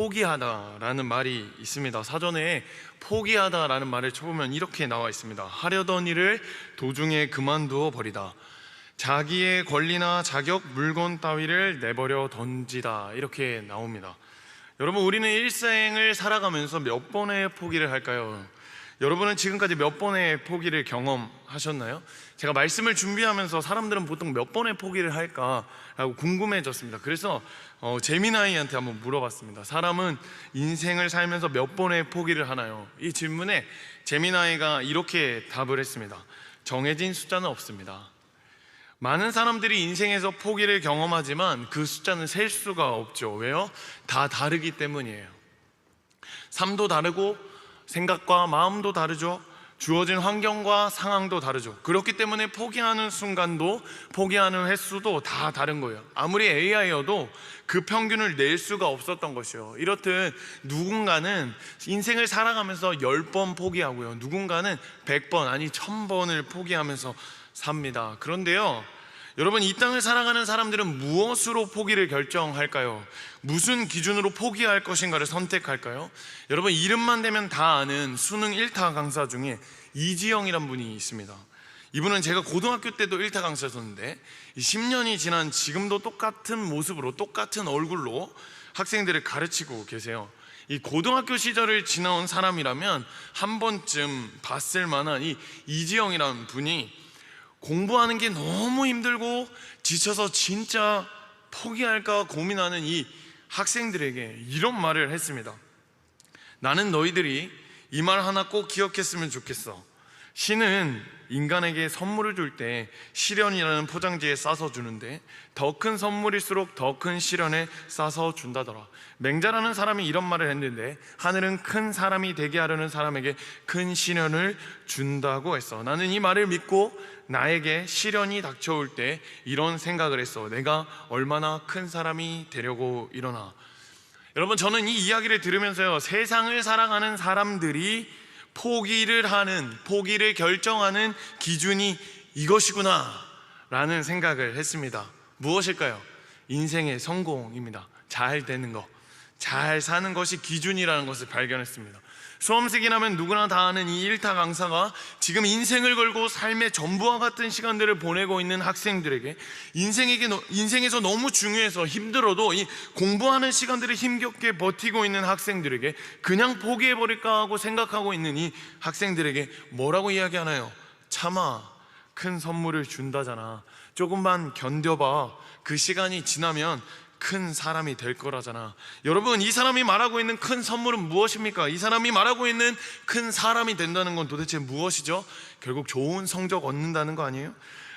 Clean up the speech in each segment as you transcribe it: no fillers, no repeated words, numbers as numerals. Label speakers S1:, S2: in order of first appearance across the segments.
S1: 포기하다라는 말이 있습니다. 사전에 포기하다라는 말을 쳐보면 이렇게 나와 있습니다. 하려던 일을 도중에 그만두어 버리다. 자기의 권리나 자격, 물건 따위를 내버려 던지다. 이렇게 나옵니다. 여러분, 우리는 일생을 살아가면서 몇 번의 포기를 할까요? 여러분은 지금까지 몇 번의 포기를 경험하셨나요? 제가 말씀을 준비하면서 사람들은 보통 몇 번의 포기를 할까라고 궁금해졌습니다. 그래서 제미나이한테 한번 물어봤습니다. 사람은 인생을 살면서 몇 번의 포기를 하나요? 이 질문에 제미나이가 이렇게 답을 했습니다. 정해진 숫자는 없습니다. 많은 사람들이 인생에서 포기를 경험하지만 그 숫자는 셀 수가 없죠. 왜요? 다 다르기 때문이에요. 삶도 다르고 생각과 마음도 다르죠. 주어진 환경과 상황도 다르죠. 그렇기 때문에 포기하는 순간도 포기하는 횟수도 다 다른 거예요. 아무리 AI여도 그 평균을 낼 수가 없었던 것이요. 이렇듯 누군가는 인생을 살아가면서 10번 포기하고요, 누군가는 100번 아니 1000번을 포기하면서 삽니다. 그런데요, 여러분, 이 땅을 살아가는 사람들은 무엇으로 포기를 결정할까요? 무슨 기준으로 포기할 것인가를 선택할까요? 여러분, 이름만 대면 다 아는 수능 1타 강사 중에 이지영이란 분이 있습니다. 이분은 제가 고등학교 때도 1타 강사였었는데 10년이 지난 지금도 똑같은 모습으로 똑같은 얼굴로 학생들을 가르치고 계세요. 이 고등학교 시절을 지나온 사람이라면 한 번쯤 봤을 만한 이 이지영이라는 분이 공부하는 게 너무 힘들고 지쳐서 진짜 포기할까 고민하는 이 학생들에게 이런 말을 했습니다. 나는 너희들이 이 말 하나 꼭 기억했으면 좋겠어. 신은 인간에게 선물을 줄 때 시련이라는 포장지에 싸서 주는데 더 큰 선물일수록 더 큰 시련에 싸서 준다더라. 맹자라는 사람이 이런 말을 했는데 하늘은 큰 사람이 되게 하려는 사람에게 큰 시련을 준다고 했어. 나는 이 말을 믿고 나에게 시련이 닥쳐올 때 이런 생각을 했어. 내가 얼마나 큰 사람이 되려고 일어나. 여러분, 저는 이 이야기를 들으면서요, 세상을 살아가는 사람들이 포기를 결정하는 기준이 이것이구나 라는 생각을 했습니다. 무엇일까요? 인생의 성공입니다. 잘 되는 것, 잘 사는 것이 기준이라는 것을 발견했습니다. 수험생이라면 누구나 다 아는 이 1타 강사가 지금 인생을 걸고 삶의 전부와 같은 시간들을 보내고 있는 학생들에게 인생에서 너무 중요해서 힘들어도 이 공부하는 시간들을 힘겹게 버티고 있는 학생들에게 그냥 포기해버릴까 하고 생각하고 있는 이 학생들에게 뭐라고 이야기하나요? 참아, 큰 선물을 준다잖아. 조금만 견뎌봐. 그 시간이 지나면 큰 사람이 될 거라잖아. 여러분, 이 사람이 말하고 있는 큰 선물은 무엇입니까? 이 사람이 말하고 있는 큰 사람이 된다는 건 도대체 무엇이죠? 결국 좋은 성적 얻는다는 거 아니에요?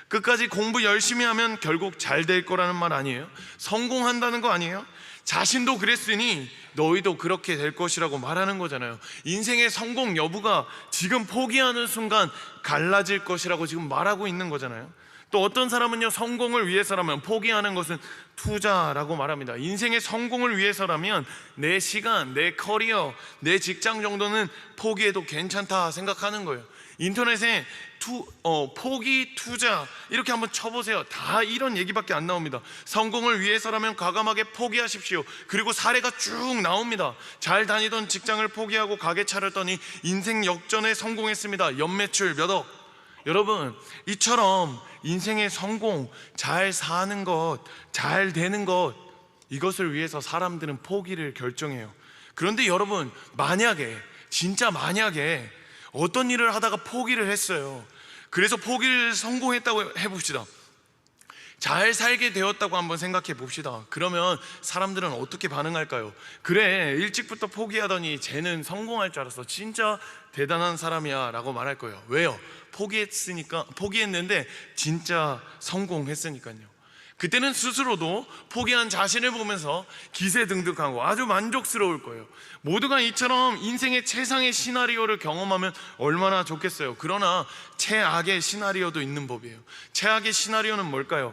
S1: 끝까지 공부 열심히 하면 결국 잘 될 거라는 말 아니에요? 성공한다는 거 아니에요? 자신도 그랬으니 너희도 그렇게 될 것이라고 말하는 거잖아요. 인생의 성공 여부가 지금 포기하는 순간 갈라질 것이라고 지금 말하고 있는 거잖아요. 또 어떤 사람은요, 성공을 위해서라면 포기하는 것은 투자라고 말합니다. 인생의 성공을 위해서라면 내 시간, 내 커리어, 내 직장 정도는 포기해도 괜찮다 생각하는 거예요. 인터넷에 포기, 투자 이렇게 한번 쳐보세요. 다 이런 얘기밖에 안 나옵니다. 성공을 위해서라면 과감하게 포기하십시오. 그리고 사례가 쭉 나옵니다. 잘 다니던 직장을 포기하고 가게 차렸더니 인생 역전에 성공했습니다. 연매출 몇 억. 여러분, 이처럼 인생의 성공, 잘 사는 것, 잘 되는 것, 이것을 위해서 사람들은 포기를 결정해요. 그런데 여러분, 진짜 만약에 어떤 일을 하다가 포기를 했어요. 그래서 포기를 성공했다고 해봅시다. 잘 살게 되었다고 한번 생각해 봅시다. 그러면 사람들은 어떻게 반응할까요? 그래, 일찍부터 포기하더니 쟤는 성공할 줄 알았어. 진짜 대단한 사람이야 라고 말할 거예요. 왜요? 포기했는데 진짜 성공했으니까요. 그때는 스스로도 포기한 자신을 보면서 기세등등하고 아주 만족스러울 거예요. 모두가 이처럼 인생의 최상의 시나리오를 경험하면 얼마나 좋겠어요. 그러나 최악의 시나리오도 있는 법이에요. 최악의 시나리오는 뭘까요?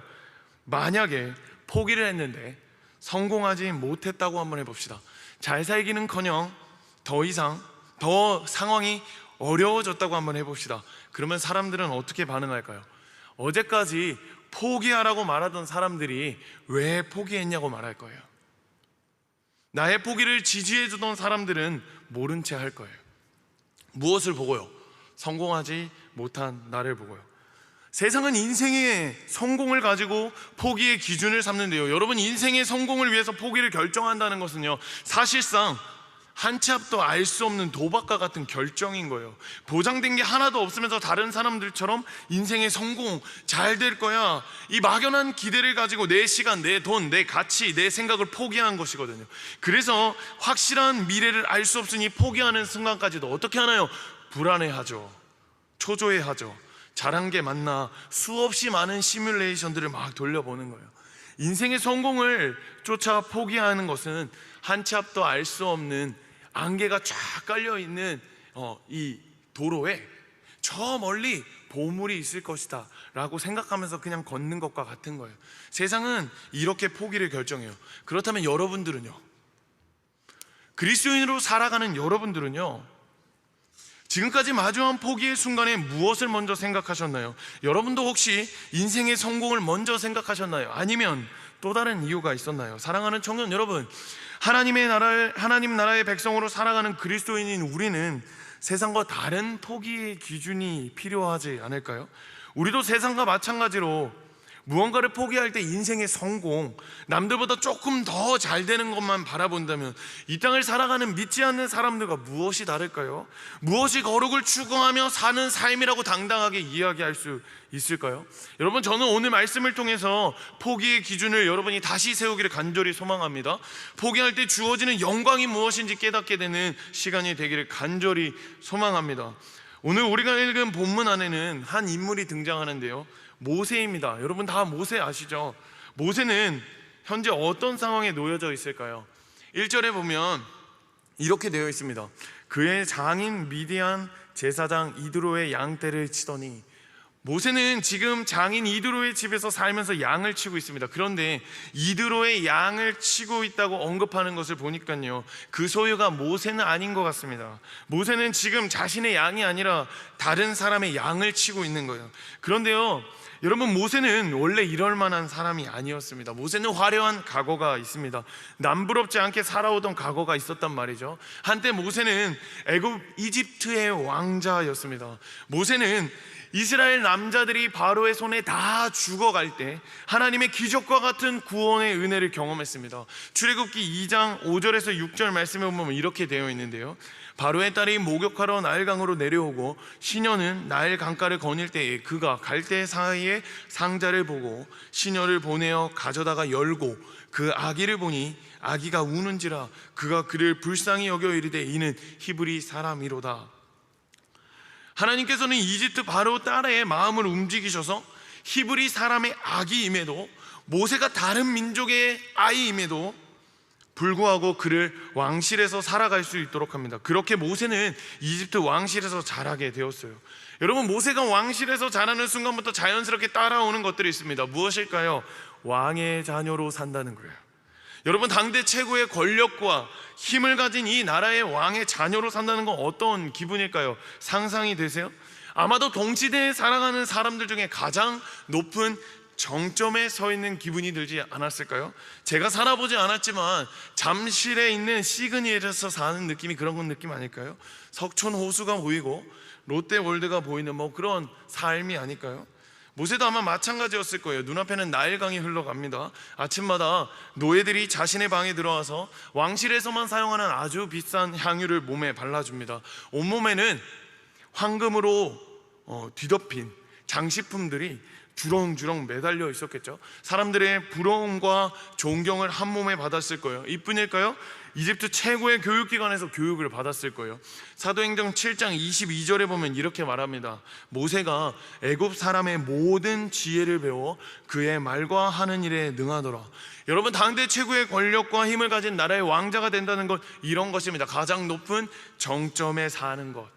S1: 만약에 포기를 했는데 성공하지 못했다고 한번 해봅시다. 잘 살기는커녕 더 상황이 어려워졌다고 한번 해봅시다. 그러면 사람들은 어떻게 반응할까요? 어제까지 포기하라고 말하던 사람들이 왜 포기했냐고 말할 거예요. 나의 포기를 지지해주던 사람들은 모른 채 할 거예요. 무엇을 보고요? 성공하지 못한 나를 보고요. 세상은 인생의 성공을 가지고 포기의 기준을 삼는데요, 여러분, 인생의 성공을 위해서 포기를 결정한다는 것은요, 사실상 한 치 앞도 알 수 없는 도박과 같은 결정인 거예요. 보장된 게 하나도 없으면서 다른 사람들처럼 인생의 성공, 잘 될 거야, 이 막연한 기대를 가지고 내 시간, 내 돈, 내 가치, 내 생각을 포기한 것이거든요. 그래서 확실한 미래를 알 수 없으니 포기하는 순간까지도 어떻게 하나요? 불안해하죠. 초조해하죠. 잘한 게 맞나, 수없이 많은 시뮬레이션들을 막 돌려보는 거예요. 인생의 성공을 쫓아 포기하는 것은 한 치 앞도 알 수 없는 안개가 쫙 깔려있는 이 도로에 저 멀리 보물이 있을 것이다 라고 생각하면서 그냥 걷는 것과 같은 거예요. 세상은 이렇게 포기를 결정해요. 그렇다면 여러분들은요? 그리스도인으로 살아가는 여러분들은요? 지금까지 마주한 포기의 순간에 무엇을 먼저 생각하셨나요? 여러분도 혹시 인생의 성공을 먼저 생각하셨나요? 아니면 또 다른 이유가 있었나요? 사랑하는 청년 여러분, 하나님 나라의 백성으로 살아가는 그리스도인인 우리는 세상과 다른 포기의 기준이 필요하지 않을까요? 우리도 세상과 마찬가지로 무언가를 포기할 때 인생의 성공, 남들보다 조금 더 잘 되는 것만 바라본다면 이 땅을 살아가는 믿지 않는 사람들과 무엇이 다를까요? 무엇이 거룩을 추구하며 사는 삶이라고 당당하게 이야기할 수 있을까요? 여러분, 저는 오늘 말씀을 통해서 포기의 기준을 여러분이 다시 세우기를 간절히 소망합니다. 포기할 때 주어지는 영광이 무엇인지 깨닫게 되는 시간이 되기를 간절히 소망합니다. 오늘 우리가 읽은 본문 안에는 한 인물이 등장하는데요, 모세입니다. 여러분 다 모세 아시죠? 모세는 현재 어떤 상황에 놓여져 있을까요? 1절에 보면 이렇게 되어 있습니다. 그의 장인 미디안 제사장 이드로의 양떼를 치더니, 모세는 지금 장인 이드로의 집에서 살면서 양을 치고 있습니다. 그런데 이드로의 양을 치고 있다고 언급하는 것을 보니까요, 그 소유가 모세는 아닌 것 같습니다. 모세는 지금 자신의 양이 아니라 다른 사람의 양을 치고 있는 거예요. 그런데요, 여러분, 모세는 원래 이럴 만한 사람이 아니었습니다. 모세는 화려한 과거가 있습니다. 남부럽지 않게 살아오던 과거가 있었단 말이죠. 한때 모세는 이집트의 왕자였습니다. 모세는 이스라엘 남자들이 바로의 손에 다 죽어갈 때 하나님의 기적과 같은 구원의 은혜를 경험했습니다. 출애굽기 2장 5절에서 6절 말씀에 보면 이렇게 되어 있는데요, 바로의 딸이 목욕하러 나일강으로 내려오고 시녀는 나일 강가를 거닐 때에 그가 갈대 사이에 상자를 보고 시녀를 보내어 가져다가 열고 그 아기를 보니 아기가 우는지라 그가 그를 불쌍히 여겨 이르되 이는 히브리 사람이로다. 하나님께서는 이집트 바로 딸의 마음을 움직이셔서 히브리 사람의 아기임에도, 모세가 다른 민족의 아이임에도 불구하고 그를 왕실에서 살아갈 수 있도록 합니다. 그렇게 모세는 이집트 왕실에서 자라게 되었어요. 여러분, 모세가 왕실에서 자라는 순간부터 자연스럽게 따라오는 것들이 있습니다. 무엇일까요? 왕의 자녀로 산다는 거예요. 여러분, 당대 최고의 권력과 힘을 가진 이 나라의 왕의 자녀로 산다는 건 어떤 기분일까요? 상상이 되세요? 아마도 동시대에 살아가는 사람들 중에 가장 높은 정점에 서 있는 기분이 들지 않았을까요? 제가 살아보지 않았지만 잠실에 있는 시그니엘에서 사는 느낌이 그런 느낌 아닐까요? 석촌 호수가 보이고 롯데월드가 보이는 그런 삶이 아닐까요? 모세도 아마 마찬가지였을 거예요. 눈앞에는 나일강이 흘러갑니다. 아침마다 노예들이 자신의 방에 들어와서 왕실에서만 사용하는 아주 비싼 향유를 몸에 발라줍니다. 온몸에는 황금으로 뒤덮인 장식품들이 주렁주렁 매달려 있었겠죠. 사람들의 부러움과 존경을 한 몸에 받았을 거예요. 이뿐일까요? 이집트 최고의 교육기관에서 교육을 받았을 거예요. 사도행전 7장 22절에 보면 이렇게 말합니다. 모세가 애굽 사람의 모든 지혜를 배워 그의 말과 하는 일에 능하더라. 여러분, 당대 최고의 권력과 힘을 가진 나라의 왕자가 된다는 것, 이런 것입니다. 가장 높은 정점에 사는 것.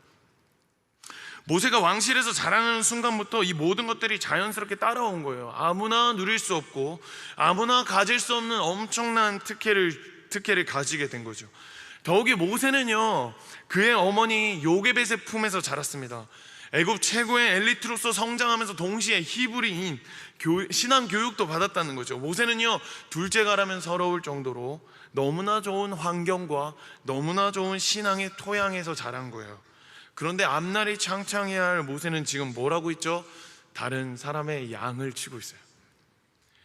S1: 모세가 왕실에서 자라는 순간부터 이 모든 것들이 자연스럽게 따라온 거예요. 아무나 누릴 수 없고 아무나 가질 수 없는 엄청난 특혜를 가지게 된 거죠. 더욱이 모세는요, 그의 어머니 요게벳의 품에서 자랐습니다. 애굽 최고의 엘리트로서 성장하면서 동시에 히브리인 신앙 교육도 받았다는 거죠. 모세는요, 둘째가라면 서러울 정도로 너무나 좋은 환경과 너무나 좋은 신앙의 토양에서 자란 거예요. 그런데 앞날이 창창해야 할 모세는 지금 뭘 하고 있죠? 다른 사람의 양을 치고 있어요.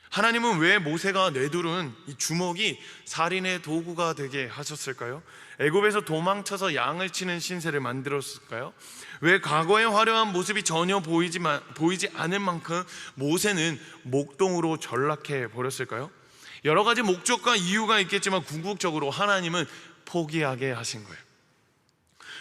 S1: 하나님은 왜 모세가 내두른 이 주먹이 살인의 도구가 되게 하셨을까요? 애굽에서 도망쳐서 양을 치는 신세를 만들었을까요? 왜 과거의 화려한 모습이 전혀 보이지 않을 만큼 모세는 목동으로 전락해 버렸을까요? 여러 가지 목적과 이유가 있겠지만 궁극적으로 하나님은 포기하게 하신 거예요.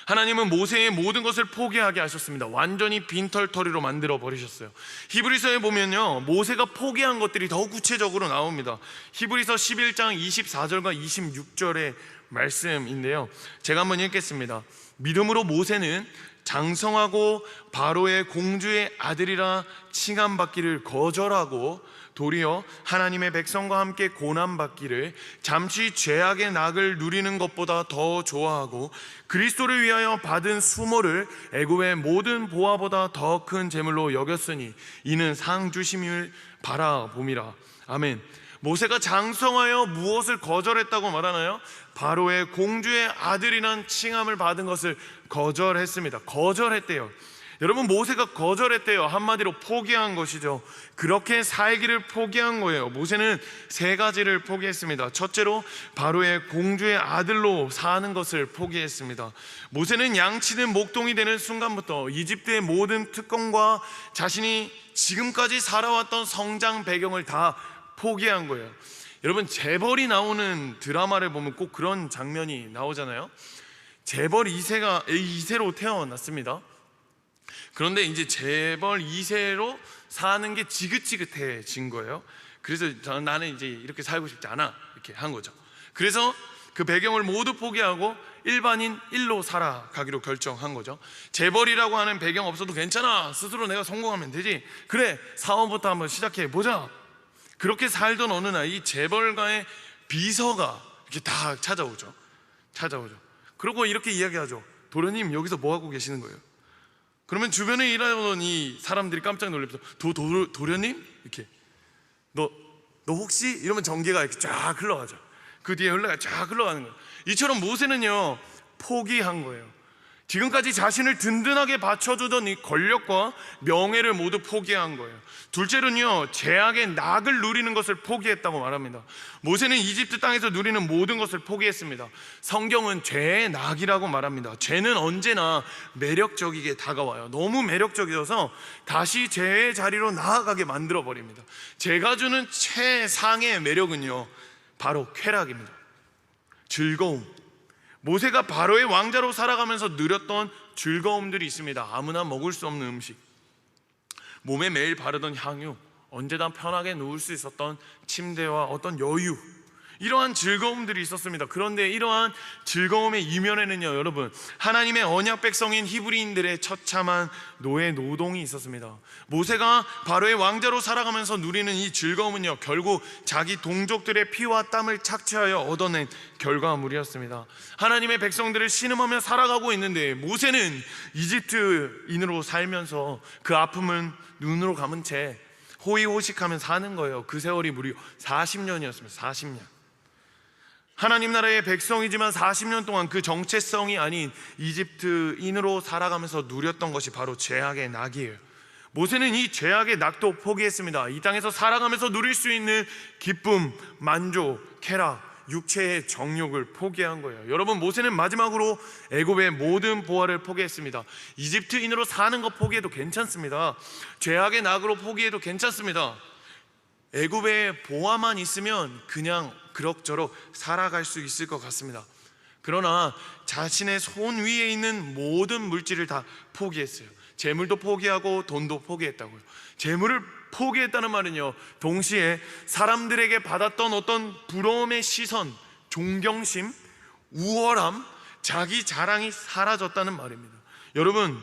S1: 하나님은 모세의 모든 것을 포기하게 하셨습니다. 완전히 빈털터리로 만들어 버리셨어요. 히브리서에 보면요, 모세가 포기한 것들이 더 구체적으로 나옵니다. 히브리서 11장 24절과 26절의 말씀인데요, 제가 한번 읽겠습니다. 믿음으로 모세는 장성하고 바로의 공주의 아들이라 칭함받기를 거절하고 도리어 하나님의 백성과 함께 고난받기를 잠시 죄악의 낙을 누리는 것보다 더 좋아하고 그리스도를 위하여 받은 수모를 애굽의 모든 보화보다 더 큰 재물로 여겼으니 이는 상 주심을 바라봄이라. 아멘. 모세가 장성하여 무엇을 거절했다고 말하나요? 바로의 공주의 아들이란 칭함을 받은 것을 거절했습니다. 거절했대요. 여러분, 모세가 거절했대요. 한마디로 포기한 것이죠. 그렇게 살기를 포기한 거예요. 모세는 세 가지를 포기했습니다. 첫째로 바로의 공주의 아들로 사는 것을 포기했습니다. 모세는 양치는 목동이 되는 순간부터 이집트의 모든 특권과 자신이 지금까지 살아왔던 성장 배경을 다 포기한 거예요. 여러분, 재벌이 나오는 드라마를 보면 꼭 그런 장면이 나오잖아요. 재벌 2세로 태어났습니다. 그런데 이제 재벌 2세로 사는 게 지긋지긋해진 거예요. 그래서 나는 이제 이렇게 살고 싶지 않아, 이렇게 한 거죠. 그래서 그 배경을 모두 포기하고 일반인 1로 살아가기로 결정한 거죠. 재벌이라고 하는 배경 없어도 괜찮아, 스스로 내가 성공하면 되지, 그래 사원부터 한번 시작해 보자. 그렇게 살던 어느 날 이 재벌가의 비서가 이렇게 다 찾아오죠. 그리고 이렇게 이야기하죠. 도련님, 여기서 뭐 하고 계시는 거예요? 그러면 주변에 일하던 이 사람들이 깜짝 놀라면서 도련님? 이렇게 너 혹시? 이러면 전개가 이렇게 쫙 흘러가죠. 그 뒤에 쫙 흘러가는 거예요. 이처럼 모세는요, 포기한 거예요. 지금까지 자신을 든든하게 받쳐주던 이 권력과 명예를 모두 포기한 거예요. 둘째로는요, 죄악의 낙을 누리는 것을 포기했다고 말합니다. 모세는 이집트 땅에서 누리는 모든 것을 포기했습니다. 성경은 죄의 낙이라고 말합니다. 죄는 언제나 매력적이게 다가와요. 너무 매력적이어서 다시 죄의 자리로 나아가게 만들어 버립니다. 죄가 주는 최상의 매력은요, 바로 쾌락입니다. 즐거움. 모세가 바로의 왕자로 살아가면서 누렸던 즐거움들이 있습니다. 아무나 먹을 수 없는 음식, 몸에 매일 바르던 향유, 언제나 편하게 누울 수 있었던 침대와 어떤 여유, 이러한 즐거움들이 있었습니다. 그런데 이러한 즐거움의 이면에는요, 여러분, 하나님의 언약 백성인 히브리인들의 처참한 노예 노동이 있었습니다. 모세가 바로의 왕자로 살아가면서 누리는 이 즐거움은요, 결국 자기 동족들의 피와 땀을 착취하여 얻어낸 결과물이었습니다. 하나님의 백성들을 신음하며 살아가고 있는데 모세는 이집트인으로 살면서 그 아픔은 눈으로 감은 채 호의호식하며 사는 거예요. 그 세월이 무려 40년이었습니다. 40년. 하나님 나라의 백성이지만 40년 동안 그 정체성이 아닌 이집트인으로 살아가면서 누렸던 것이 바로 죄악의 낙이에요. 모세는 이 죄악의 낙도 포기했습니다. 이 땅에서 살아가면서 누릴 수 있는 기쁨, 만족, 쾌락, 육체의 정욕을 포기한 거예요. 여러분, 모세는 마지막으로 애굽의 모든 보화를 포기했습니다. 이집트인으로 사는 거 포기해도 괜찮습니다. 죄악의 낙으로 포기해도 괜찮습니다. 애굽의 보화만 있으면 그냥 그럭저럭 살아갈 수 있을 것 같습니다. 그러나 자신의 손 위에 있는 모든 물질을 다 포기했어요. 재물도 포기하고 돈도 포기했다고요. 재물을 포기했다는 말은요, 동시에 사람들에게 받았던 어떤 부러움의 시선, 존경심, 우월함, 자기 자랑이 사라졌다는 말입니다. 여러분,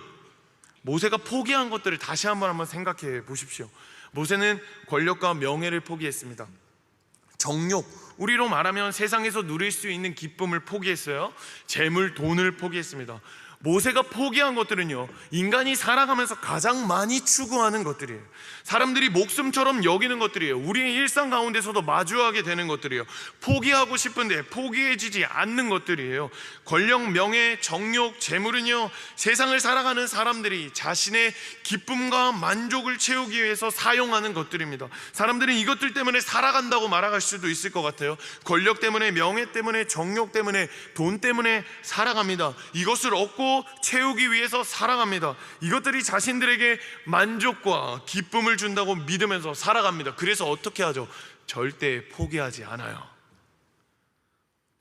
S1: 모세가 포기한 것들을 다시 한번 생각해 보십시오. 모세는 권력과 명예를 포기했습니다. 정욕, 우리로 말하면 세상에서 누릴 수 있는 기쁨을 포기했어요. 재물, 돈을 포기했습니다. 모세가 포기한 것들은요, 인간이 살아가면서 가장 많이 추구하는 것들이에요. 사람들이 목숨처럼 여기는 것들이에요. 우리의 일상 가운데서도 마주하게 되는 것들이에요. 포기하고 싶은데 포기해지지 않는 것들이에요. 권력, 명예, 정욕, 재물은요, 세상을 살아가는 사람들이 자신의 기쁨과 만족을 채우기 위해서 사용하는 것들입니다. 사람들은 이것들 때문에 살아간다고 말할 수도 있을 것 같아요. 권력 때문에, 명예 때문에, 정욕 때문에, 돈 때문에 살아갑니다. 이것을 얻고 채우기 위해서 살아갑니다. 이것들이 자신들에게 만족과 기쁨을 준다고 믿으면서 살아갑니다. 그래서 어떻게 하죠? 절대 포기하지 않아요.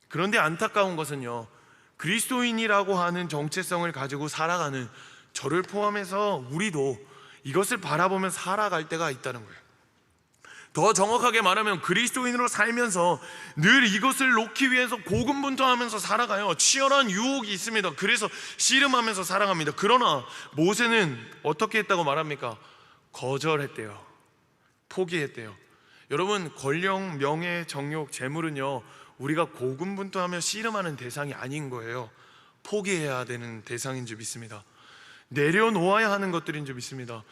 S1: 그런데 안타까운 것은요, 그리스도인이라고 하는 정체성을 가지고 살아가는 저를 포함해서 우리도 이것을 바라보며 살아갈 때가 있다는 거예요. 더 정확하게 말하면 그리스도인으로 살면서 늘 이것을 놓기 위해서 고군분투하면서 살아가요. 치열한 유혹이 있습니다. 그래서 씨름하면서 살아갑니다. 그러나 모세는 어떻게 했다고 말합니까? 거절했대요. 포기했대요. 여러분, 권력, 명예, 정욕, 재물은요, 우리가 고군분투하며 씨름하는 대상이 아닌 거예요. 포기해야 되는 대상인 줄 믿습니다. 내려놓아야 하는 것들인 줄 믿습니다.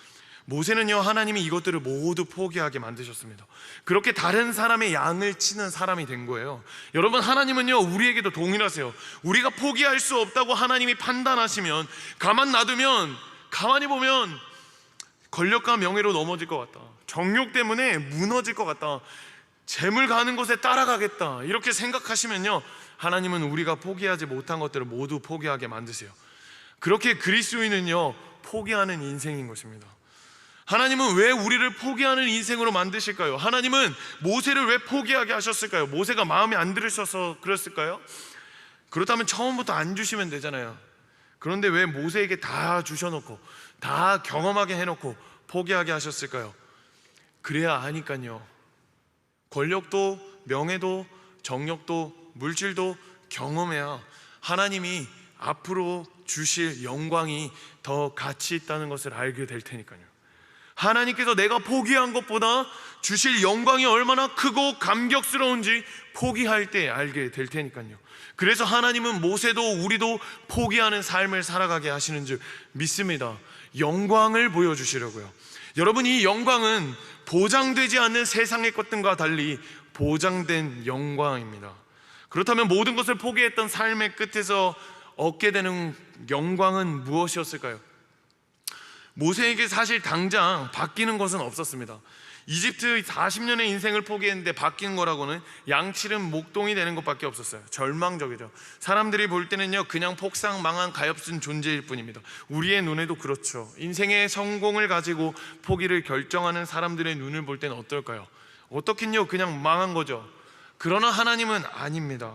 S1: 모세는요, 하나님이 이것들을 모두 포기하게 만드셨습니다. 그렇게 다른 사람의 양을 치는 사람이 된 거예요. 여러분, 하나님은요, 우리에게도 동일하세요. 우리가 포기할 수 없다고 하나님이 판단하시면, 가만히 보면 권력과 명예로 넘어질 것 같다, 정욕 때문에 무너질 것 같다, 재물 가는 곳에 따라가겠다, 이렇게 생각하시면요, 하나님은 우리가 포기하지 못한 것들을 모두 포기하게 만드세요. 그렇게 그리스도인은요, 포기하는 인생인 것입니다. 하나님은 왜 우리를 포기하는 인생으로 만드실까요? 하나님은 모세를 왜 포기하게 하셨을까요? 모세가 마음에 안 들으셔서 그랬을까요? 그렇다면 처음부터 안 주시면 되잖아요. 그런데 왜 모세에게 다 주셔놓고 다 경험하게 해놓고 포기하게 하셨을까요? 그래야 하니까요. 권력도 명예도 정력도 물질도 경험해야 하나님이 앞으로 주실 영광이 더 가치 있다는 것을 알게 될 테니까요. 하나님께서 내가 포기한 것보다 주실 영광이 얼마나 크고 감격스러운지 포기할 때 알게 될 테니까요. 그래서 하나님은 모세도 우리도 포기하는 삶을 살아가게 하시는 줄 믿습니다. 영광을 보여주시려고요. 여러분, 이 영광은 보장되지 않는 세상의 것들과 달리 보장된 영광입니다. 그렇다면 모든 것을 포기했던 삶의 끝에서 얻게 되는 영광은 무엇이었을까요? 모세에게 사실 당장 바뀌는 것은 없었습니다. 이집트 40년의 인생을 포기했는데 바뀌는 거라고는 양치는 목동이 되는 것밖에 없었어요. 절망적이죠. 사람들이 볼 때는요, 그냥 폭삭 망한 가엾은 존재일 뿐입니다. 우리의 눈에도 그렇죠. 인생의 성공을 가지고 포기를 결정하는 사람들의 눈을 볼 때는 어떨까요? 어떻긴요, 그냥 망한 거죠. 그러나 하나님은 아닙니다.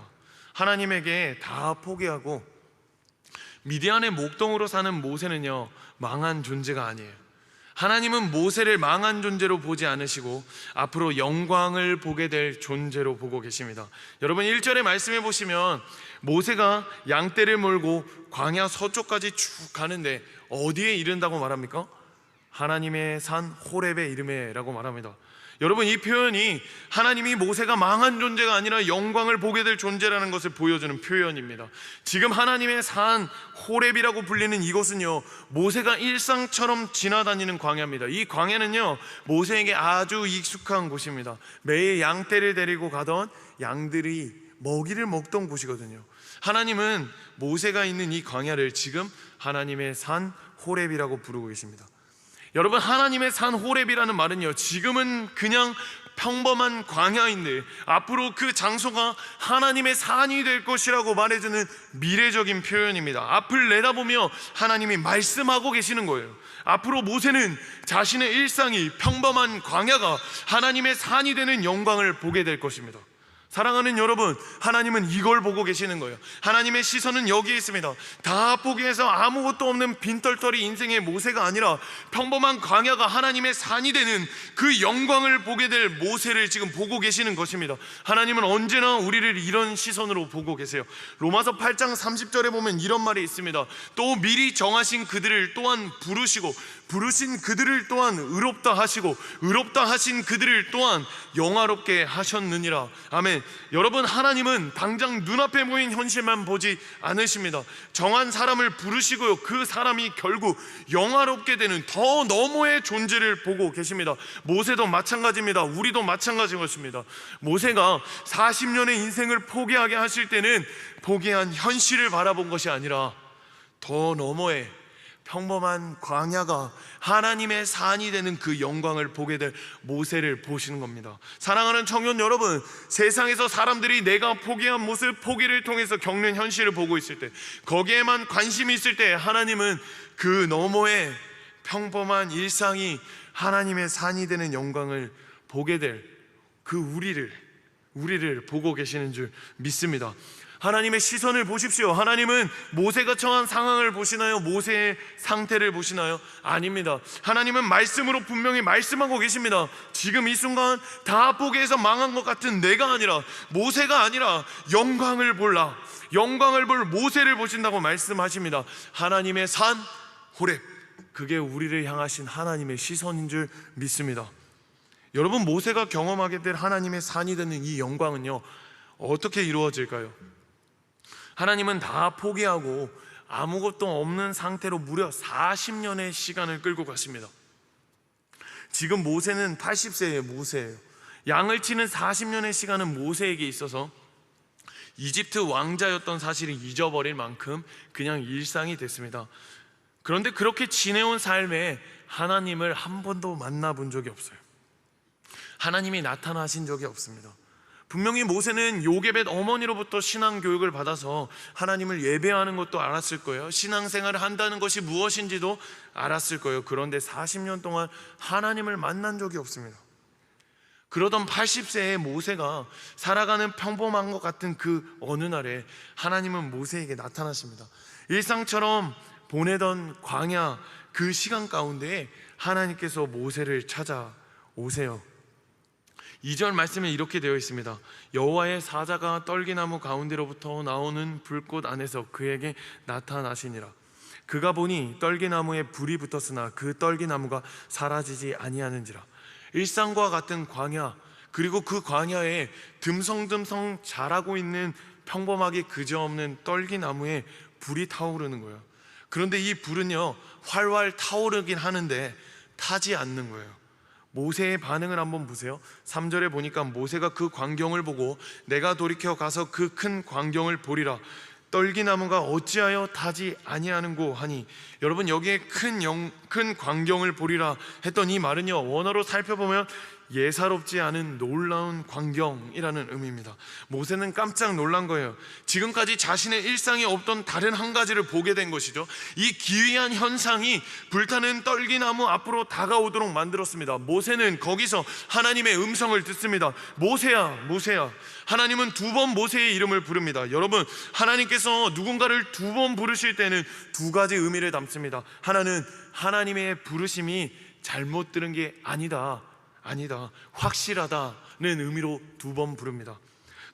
S1: 하나님에게 다 포기하고 미디안의 목동으로 사는 모세는요, 망한 존재가 아니에요. 하나님은 모세를 망한 존재로 보지 않으시고 앞으로 영광을 보게 될 존재로 보고 계십니다. 여러분, 1절의 말씀해 보시면 모세가 양떼를 몰고 광야 서쪽까지 쭉 가는데 어디에 이른다고 말합니까? 하나님의 산 호렙에 이르매라고 말합니다. 여러분, 이 표현이 하나님이 모세가 망한 존재가 아니라 영광을 보게 될 존재라는 것을 보여주는 표현입니다. 지금 하나님의 산 호렙이라고 불리는 이곳은요, 모세가 일상처럼 지나다니는 광야입니다. 이 광야는요, 모세에게 아주 익숙한 곳입니다. 매일 양떼를 데리고 가던 양들이 먹이를 먹던 곳이거든요. 하나님은 모세가 있는 이 광야를 지금 하나님의 산 호렙이라고 부르고 계십니다. 여러분, 하나님의 산 호렙이라는 말은요, 지금은 그냥 평범한 광야인데 앞으로 그 장소가 하나님의 산이 될 것이라고 말해주는 미래적인 표현입니다. 앞을 내다보며 하나님이 말씀하고 계시는 거예요. 앞으로 모세는 자신의 일상이 평범한 광야가 하나님의 산이 되는 영광을 보게 될 것입니다. 사랑하는 여러분, 하나님은 이걸 보고 계시는 거예요. 하나님의 시선은 여기에 있습니다. 다 포기해서 아무것도 없는 빈털터리 인생의 모세가 아니라 평범한 광야가 하나님의 산이 되는 그 영광을 보게 될 모세를 지금 보고 계시는 것입니다. 하나님은 언제나 우리를 이런 시선으로 보고 계세요. 로마서 8장 30절에 보면 이런 말이 있습니다. 또 미리 정하신 그들을 또한 부르시고 부르신 그들을 또한 의롭다 하시고 의롭다 하신 그들을 또한 영화롭게 하셨느니라. 아멘. 여러분, 하나님은 당장 눈앞에 보인 현실만 보지 않으십니다. 정한 사람을 부르시고요, 그 사람이 결국 영화롭게 되는 더 너머의 존재를 보고 계십니다. 모세도 마찬가지입니다. 우리도 마찬가지인 것입니다. 모세가 40년의 인생을 포기하게 하실 때는 포기한 현실을 바라본 것이 아니라 더 너머의 평범한 광야가 하나님의 산이 되는 그 영광을 보게 될 모세를 보시는 겁니다. 사랑하는 청년 여러분, 세상에서 사람들이 내가 포기한 모습, 포기를 통해서 겪는 현실을 보고 있을 때, 거기에만 관심이 있을 때, 하나님은 그 너머의 평범한 일상이 하나님의 산이 되는 영광을 보게 될 그 우리를 보고 계시는 줄 믿습니다. 하나님의 시선을 보십시오. 하나님은 모세가 처한 상황을 보시나요? 모세의 상태를 보시나요? 아닙니다. 하나님은 말씀으로 분명히 말씀하고 계십니다. 지금 이 순간 다 포기해서 망한 것 같은 내가 아니라, 모세가 아니라 영광을 볼라, 영광을 볼 모세를 보신다고 말씀하십니다. 하나님의 산 호렙, 그게 우리를 향하신 하나님의 시선인 줄 믿습니다. 여러분, 모세가 경험하게 될 하나님의 산이 되는 이 영광은요, 어떻게 이루어질까요? 하나님은 다 포기하고 아무것도 없는 상태로 무려 40년의 시간을 끌고 갔습니다. 지금 모세는 80세의 모세예요. 양을 치는 40년의 시간은 모세에게 있어서 이집트 왕자였던 사실을 잊어버릴 만큼 그냥 일상이 됐습니다. 그런데 그렇게 지내온 삶에 하나님을 한 번도 만나본 적이 없어요. 하나님이 나타나신 적이 없습니다. 분명히 모세는 요게벳 어머니로부터 신앙 교육을 받아서 하나님을 예배하는 것도 알았을 거예요. 신앙생활을 한다는 것이 무엇인지도 알았을 거예요. 그런데 40년 동안 하나님을 만난 적이 없습니다. 그러던 80세의 모세가 살아가는 평범한 것 같은 그 어느 날에 하나님은 모세에게 나타나십니다. 일상처럼 보내던 광야 그 시간 가운데 하나님께서 모세를 찾아오세요. 2절 말씀에 이렇게 되어 있습니다. 여호와의 사자가 떨기나무 가운데로부터 나오는 불꽃 안에서 그에게 나타나시니라. 그가 보니 떨기나무에 불이 붙었으나 그 떨기나무가 사라지지 아니하는지라. 일상과 같은 광야, 그리고 그 광야에 듬성듬성 자라고 있는 평범하게 그저없는 떨기나무에 불이 타오르는 거예요. 그런데 이 불은요, 활활 타오르긴 하는데 타지 않는 거예요. 모세의 반응을 한번 보세요. 3절에 보니까 모세가 그 광경을 보고 내가 돌이켜 가서 그 큰 광경을 보리라. 떨기나무가 어찌하여 타지 아니하는고 하니, 여러분, 여기에 큰 광경을 보리라 했던 이 말은요, 원어로 살펴보면 예사롭지 않은 놀라운 광경이라는 의미입니다. 모세는 깜짝 놀란 거예요. 지금까지 자신의 일상에 없던 다른 한 가지를 보게 된 것이죠. 이 기이한 현상이 불타는 떨기나무 앞으로 다가오도록 만들었습니다. 모세는 거기서 하나님의 음성을 듣습니다. 모세야, 모세야. 하나님은 2번 모세의 이름을 부릅니다. 여러분, 하나님께서 누군가를 2번 부르실 때는 2가지 의미를 담습니다. 하나는 하나님의 부르심이 잘못 들은 게 아니다, 확실하다는 의미로 2번 부릅니다.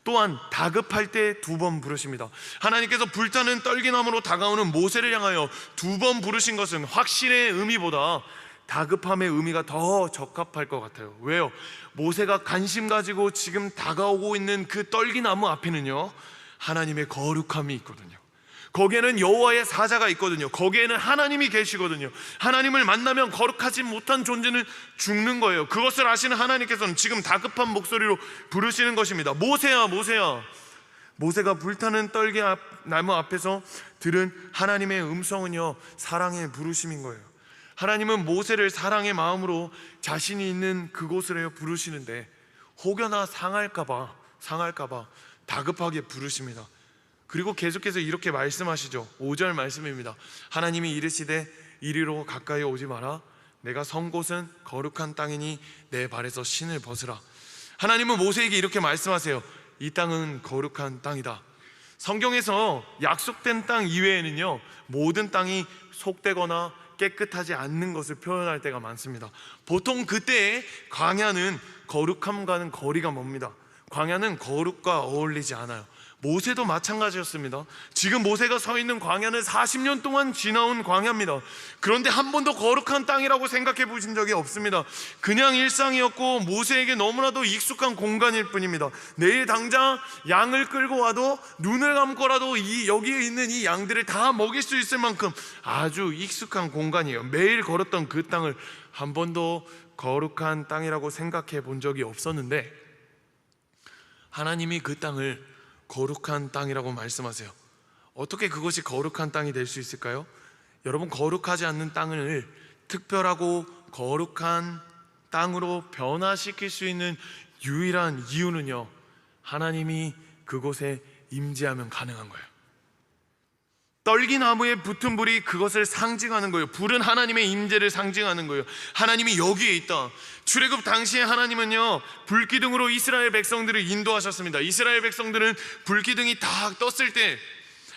S1: 또한 다급할 때 2번 부르십니다. 하나님께서 불타는 떨기나무로 다가오는 모세를 향하여 2번 부르신 것은 확실의 의미보다 다급함의 의미가 더 적합할 것 같아요. 왜요? 모세가 관심 가지고 지금 다가오고 있는 그 떨기나무 앞에는요, 하나님의 거룩함이 있거든요. 거기에는 여호와의 사자가 있거든요. 거기에는 하나님이 계시거든요. 하나님을 만나면 거룩하지 못한 존재는 죽는 거예요. 그것을 아시는 하나님께서는 지금 다급한 목소리로 부르시는 것입니다. 모세야, 모세야. 모세가 불타는 떨기나무 앞에서 들은 하나님의 음성은요, 사랑의 부르심인 거예요. 하나님은 모세를 사랑의 마음으로 자신이 있는 그곳으로 부르시는데 혹여나 상할까봐 다급하게 부르십니다. 그리고 계속해서 이렇게 말씀하시죠. 5절 말씀입니다. 하나님이 이르시되 이리로 가까이 오지 마라. 내가 선 곳은 거룩한 땅이니 내 발에서 신을 벗으라. 하나님은 모세에게 이렇게 말씀하세요. 이 땅은 거룩한 땅이다. 성경에서 약속된 땅 이외에는요, 모든 땅이 속되거나 깨끗하지 않는 것을 표현할 때가 많습니다. 보통 그때의 광야는 거룩함과는 거리가 멉니다. 광야는 거룩과 어울리지 않아요. 모세도 마찬가지였습니다. 지금 모세가 서 있는 광야는 40년 동안 지나온 광야입니다. 그런데 한 번도 거룩한 땅이라고 생각해 보신 적이 없습니다. 그냥 일상이었고 모세에게 너무나도 익숙한 공간일 뿐입니다. 내일 당장 양을 끌고 와도 눈을 감고라도 여기에 있는 이 양들을 다 먹일 수 있을 만큼 아주 익숙한 공간이에요. 매일 걸었던 그 땅을 한 번도 거룩한 땅이라고 생각해 본 적이 없었는데, 하나님이 그 땅을 거룩한 땅이라고 말씀하세요. 어떻게 그것이 거룩한 땅이 될 수 있을까요? 여러분, 거룩하지 않는 땅을 특별하고 거룩한 땅으로 변화시킬 수 있는 유일한 이유는요, 하나님이 그곳에 임재하면 가능한 거예요. 떨기나무에 붙은 불이 그것을 상징하는 거예요. 불은 하나님의 임재를 상징하는 거예요. 하나님이 여기에 있다. 출애굽 당시에 하나님은요, 불기둥으로 이스라엘 백성들을 인도하셨습니다. 이스라엘 백성들은 불기둥이 딱 떴을 때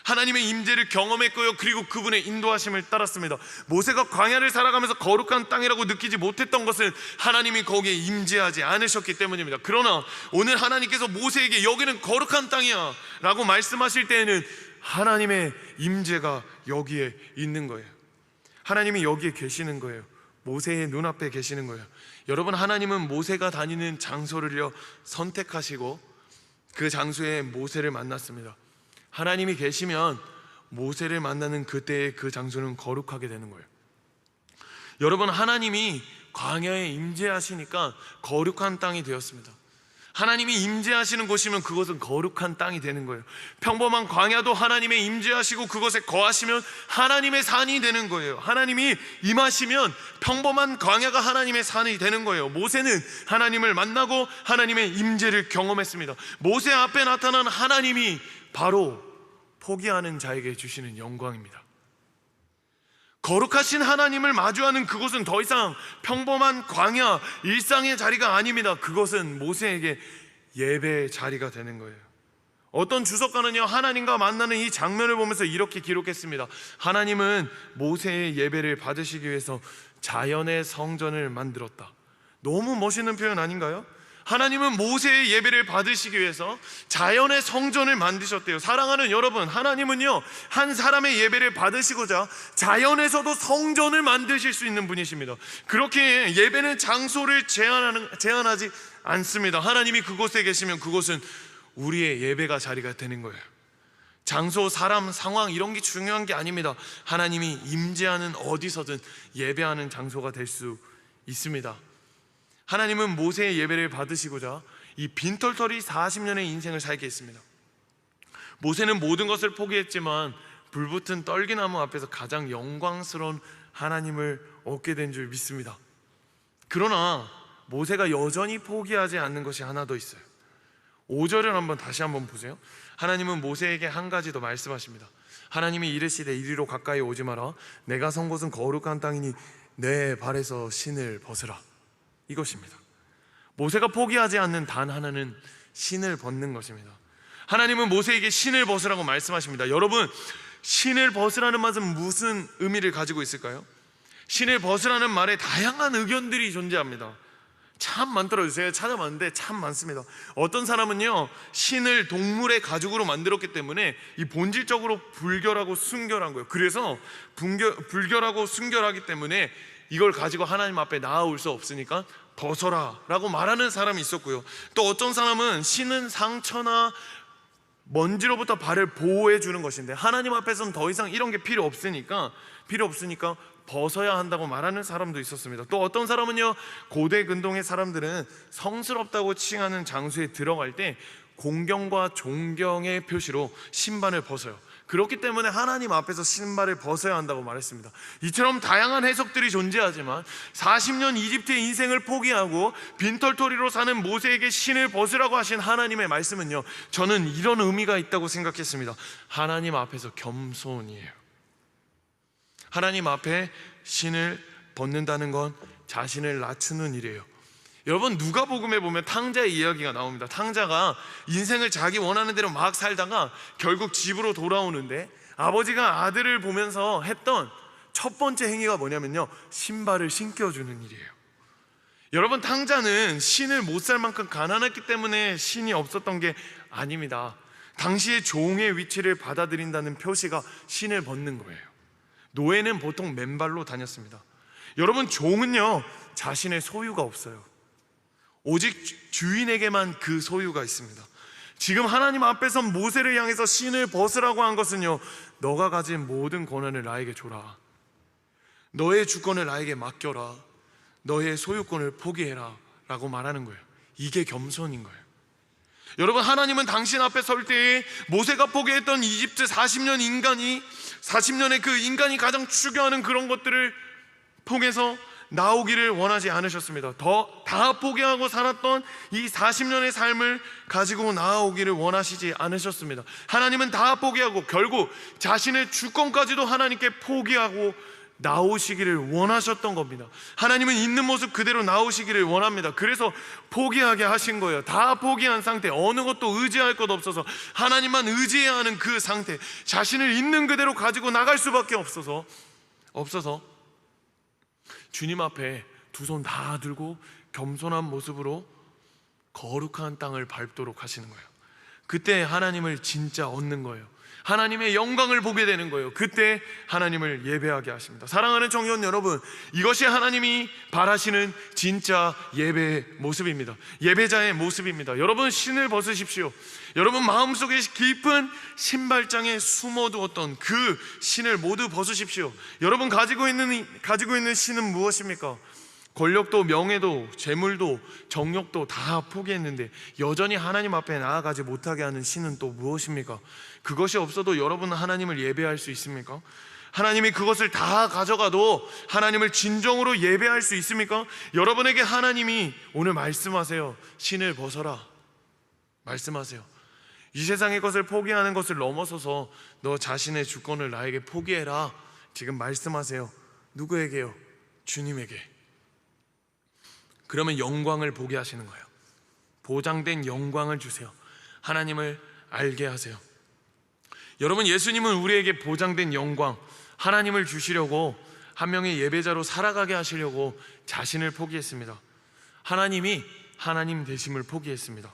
S1: 하나님의 임재를 경험했고요, 그리고 그분의 인도하심을 따랐습니다. 모세가 광야를 살아가면서 거룩한 땅이라고 느끼지 못했던 것은 하나님이 거기에 임재하지 않으셨기 때문입니다. 그러나 오늘 하나님께서 모세에게 여기는 거룩한 땅이야 라고 말씀하실 때에는 하나님의 임재가 여기에 있는 거예요. 하나님이 여기에 계시는 거예요. 모세의 눈앞에 계시는 거예요. 여러분, 하나님은 모세가 다니는 장소를요 선택하시고 그 장소에 모세를 만났습니다. 하나님이 계시면 모세를 만나는 그때의 그 장소는 거룩하게 되는 거예요. 여러분, 하나님이 광야에 임재하시니까 거룩한 땅이 되었습니다. 하나님이 임재하시는 곳이면 그것은 거룩한 땅이 되는 거예요. 평범한 광야도 하나님의 임재하시고 그것에 거하시면 하나님의 산이 되는 거예요. 하나님이 임하시면 평범한 광야가 하나님의 산이 되는 거예요. 모세는 하나님을 만나고 하나님의 임재를 경험했습니다. 모세 앞에 나타난 하나님이 바로 포기하는 자에게 주시는 영광입니다. 거룩하신 하나님을 마주하는 그곳은 더 이상 평범한 광야, 일상의 자리가 아닙니다. 그것은 모세에게 예배의 자리가 되는 거예요. 어떤 주석가는요, 하나님과 만나는 이 장면을 보면서 이렇게 기록했습니다. 하나님은 모세의 예배를 받으시기 위해서 자연의 성전을 만들었다. 너무 멋있는 표현 아닌가요? 하나님은 모세의 예배를 받으시기 위해서 자연의 성전을 만드셨대요. 사랑하는 여러분, 하나님은요, 한 사람의 예배를 받으시고자 자연에서도 성전을 만드실 수 있는 분이십니다. 그렇게 예배는 장소를 제한하지 않습니다. 하나님이 그곳에 계시면 그곳은 우리의 예배가 자리가 되는 거예요. 장소, 사람, 상황 이런 게 중요한 게 아닙니다. 하나님이 임재하는 어디서든 예배하는 장소가 될 수 있습니다. 하나님은 모세의 예배를 받으시고자 이 빈털터리 40년의 인생을 살게 했습니다. 모세는 모든 것을 포기했지만 불붙은 떨기나무 앞에서 가장 영광스러운 하나님을 얻게 된 줄 믿습니다. 그러나 모세가 여전히 포기하지 않는 것이 하나 더 있어요. 5절을 다시 한번 보세요. 하나님은 모세에게 한 가지 더 말씀하십니다. 하나님이 이르시되 이리로 가까이 오지 마라. 내가 선 곳은 거룩한 땅이니 내 발에서 신을 벗으라. 이것입니다. 모세가 포기하지 않는 단 하나는 신을 벗는 것입니다. 하나님은 모세에게 신을 벗으라고 말씀하십니다. 여러분, 신을 벗으라는 말은 무슨 의미를 가지고 있을까요? 신을 벗으라는 말에 다양한 의견들이 존재합니다. 참 많더라고요. 제가 찾아봤는데 참 많습니다. 어떤 사람은요, 신을 동물의 가죽으로 만들었기 때문에 이 본질적으로 불결하고 순결한 거예요. 그래서 불결하고 순결하기 때문에 이걸 가지고 하나님 앞에 나아올 수 없으니까 벗어라 라고 말하는 사람이 있었고요. 또 어떤 사람은 신은 상처나 먼지로부터 발을 보호해 주는 것인데 하나님 앞에서는 더 이상 이런 게 필요 없으니까 벗어야 한다고 말하는 사람도 있었습니다. 또 어떤 사람은요, 고대 근동의 사람들은 성스럽다고 칭하는 장소에 들어갈 때 공경과 존경의 표시로 신발을 벗어요. 그렇기 때문에 하나님 앞에서 신발을 벗어야 한다고 말했습니다. 이처럼 다양한 해석들이 존재하지만 40년 이집트의 인생을 포기하고 빈털터리로 사는 모세에게 신을 벗으라고 하신 하나님의 말씀은요, 저는 이런 의미가 있다고 생각했습니다. 하나님 앞에서 겸손이에요. 하나님 앞에 신을 벗는다는 건 자신을 낮추는 일이에요. 여러분, 누가복음에 보면 탕자의 이야기가 나옵니다. 탕자가 인생을 자기 원하는 대로 막 살다가 결국 집으로 돌아오는데 아버지가 아들을 보면서 했던 첫 번째 행위가 뭐냐면요, 신발을 신겨주는 일이에요. 여러분, 탕자는 신을 못 살 만큼 가난했기 때문에 신이 없었던 게 아닙니다. 당시의 종의 위치를 받아들인다는 표시가 신을 벗는 거예요. 노예는 보통 맨발로 다녔습니다. 여러분, 종은요 자신의 소유가 없어요. 오직 주인에게만 그 소유가 있습니다. 지금 하나님 앞에서 모세를 향해서 신을 벗으라고 한 것은요, 너가 가진 모든 권한을 나에게 줘라, 너의 주권을 나에게 맡겨라, 너의 소유권을 포기해라 라고 말하는 거예요. 이게 겸손인 거예요. 여러분, 하나님은 당신 앞에 설 때에 모세가 포기했던 이집트 40년의 그 인간이 가장 추구하는 그런 것들을 통해서 나오기를 원하지 않으셨습니다. 다 포기하고 살았던 이 40년의 삶을 가지고 나오기를 원하시지 않으셨습니다. 하나님은 다 포기하고 결국 자신의 주권까지도 하나님께 포기하고 나오시기를 원하셨던 겁니다. 하나님은 있는 모습 그대로 나오시기를 원합니다. 그래서 포기하게 하신 거예요. 다 포기한 상태, 어느 것도 의지할 것 없어서 하나님만 의지해야 하는 그 상태, 자신을 있는 그대로 가지고 나갈 수밖에 없어서 주님 앞에 두 손 다 들고 겸손한 모습으로 거룩한 땅을 밟도록 하시는 거예요. 그때 하나님을 진짜 얻는 거예요. 하나님의 영광을 보게 되는 거예요. 그때 하나님을 예배하게 하십니다. 사랑하는 청년 여러분, 이것이 하나님이 바라시는 진짜 예배의 모습입니다. 예배자의 모습입니다. 여러분, 신을 벗으십시오. 여러분, 마음속에 깊은 신발장에 숨어두었던 그 신을 모두 벗으십시오. 여러분, 가지고 있는 신은 무엇입니까? 권력도 명예도 재물도 정욕도 다 포기했는데 여전히 하나님 앞에 나아가지 못하게 하는 신은 또 무엇입니까? 그것이 없어도 여러분은 하나님을 예배할 수 있습니까? 하나님이 그것을 다 가져가도 하나님을 진정으로 예배할 수 있습니까? 여러분에게 하나님이 오늘 말씀하세요. 신을 벗어라 말씀하세요. 이 세상의 것을 포기하는 것을 넘어서서 너 자신의 주권을 나에게 포기해라 지금 말씀하세요. 누구에게요? 주님에게. 그러면 영광을 보게 하시는 거예요. 보장된 영광을 주세요. 하나님을 알게 하세요. 여러분, 예수님은 우리에게 보장된 영광, 하나님을 주시려고 한 명의 예배자로 살아가게 하시려고 자신을 포기했습니다. 하나님이 하나님 되심을 포기했습니다.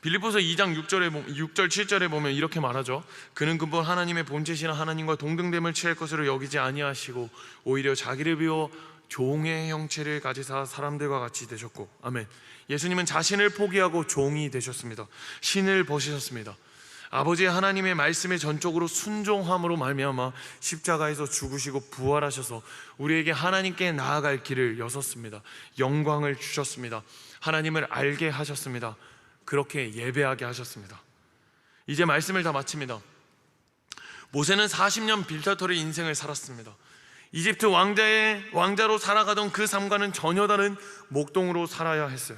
S1: 빌립보서 2장 6절 7절에 보면 이렇게 말하죠. 그는 근본 하나님의 본체시나 하나님과 동등됨을 취할 것으로 여기지 아니하시고 오히려 자기를 비워 종의 형체를 가지사 사람들과 같이 되셨고. 아멘. 예수님은 자신을 포기하고 종이 되셨습니다. 신을 벗으셨습니다. 아버지 하나님의 말씀에 전적으로 순종함으로 말미암아 십자가에서 죽으시고 부활하셔서 우리에게 하나님께 나아갈 길을 여셨습니다. 영광을 주셨습니다. 하나님을 알게 하셨습니다. 그렇게 예배하게 하셨습니다. 이제 말씀을 다 마칩니다. 모세는 40년 빌타털의 인생을 살았습니다. 이집트 왕자로 살아가던 그 삶과는 전혀 다른 목동으로 살아야 했어요.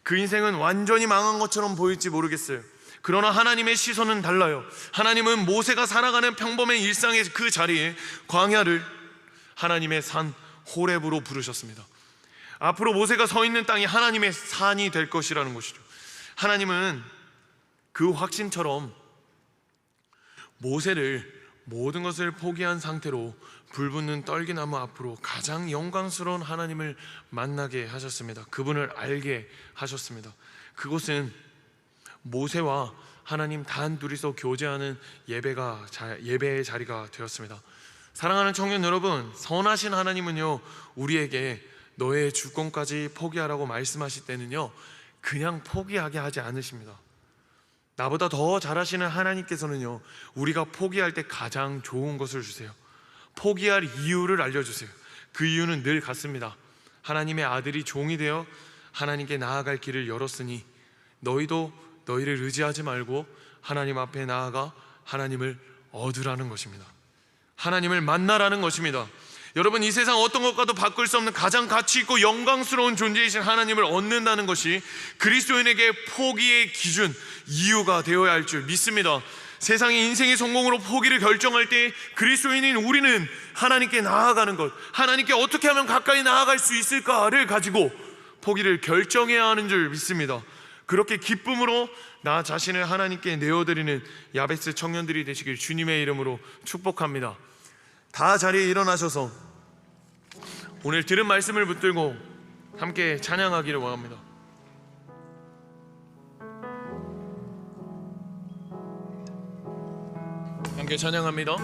S1: 그 인생은 완전히 망한 것처럼 보일지 모르겠어요. 그러나 하나님의 시선은 달라요. 하나님은 모세가 살아가는 평범한 일상의 그 자리에 광야를 하나님의 산 호렙으로 부르셨습니다. 앞으로 모세가 서 있는 땅이 하나님의 산이 될 것이라는 것이죠. 하나님은 그 확신처럼 모세를 모든 것을 포기한 상태로 불붙는 떨기나무 앞으로 가장 영광스러운 하나님을 만나게 하셨습니다. 그분을 알게 하셨습니다. 그곳은 모세와 하나님 단 둘이서 교제하는 예배의 자리가 되었습니다. 사랑하는 청년 여러분, 선하신 하나님은요 우리에게 너의 주권까지 포기하라고 말씀하실 때는요 그냥 포기하게 하지 않으십니다. 나보다 더 잘하시는 하나님께서는요 우리가 포기할 때 가장 좋은 것을 주세요. 포기할 이유를 알려주세요. 그 이유는 늘 같습니다. 하나님의 아들이 종이 되어 하나님께 나아갈 길을 열었으니 너희도 너희를 의지하지 말고 하나님 앞에 나아가 하나님을 얻으라는 것입니다. 하나님을 만나라는 것입니다. 여러분, 이 세상 어떤 것과도 바꿀 수 없는 가장 가치 있고 영광스러운 존재이신 하나님을 얻는다는 것이 그리스도인에게 포기의 기준, 이유가 되어야 할 줄 믿습니다. 세상의 인생의 성공으로 포기를 결정할 때 그리스도인인 우리는 하나님께 나아가는 것, 하나님께 어떻게 하면 가까이 나아갈 수 있을까를 가지고 포기를 결정해야 하는 줄 믿습니다. 그렇게 기쁨으로 나 자신을 하나님께 내어드리는 야베스 청년들이 되시길 주님의 이름으로 축복합니다. 다 자리에 일어나셔서 오늘 들은 말씀을 붙들고 함께 찬양하기를 원합니다. 함께 찬양합니다.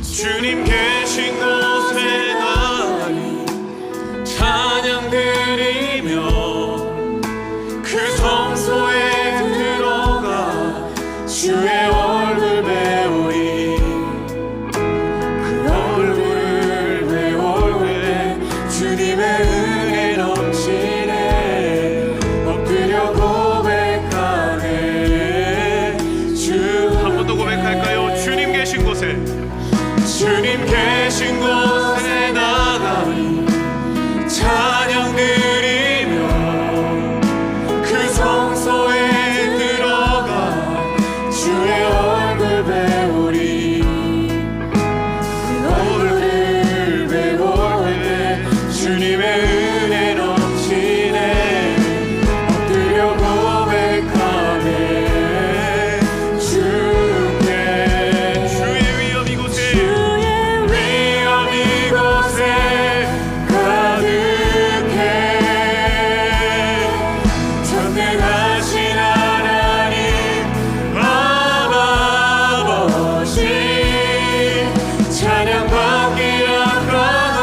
S1: 주님 계신 곳에 나가니 찬양 드리며 그 성소에 들어가 주의 얼굴 배우리. 그 얼굴을 배울 때 주님의 은혜 넘치네. 엎드려 고백하네. 한 번 더 고백할까요? 주님 계신 곳에, 주님 계신 곳에 나가니 찬양 드리며 그 성소에 들어가 주의 얼굴 배우리. 그 얼굴을 배울 때 주님의 은혜 넘치네. 엎드려 고백하네. 주께 주의 위엄 이곳에, 주의 위엄 이곳에 가득해. 전능하신 하나님 아버지, 찬양받기 합당한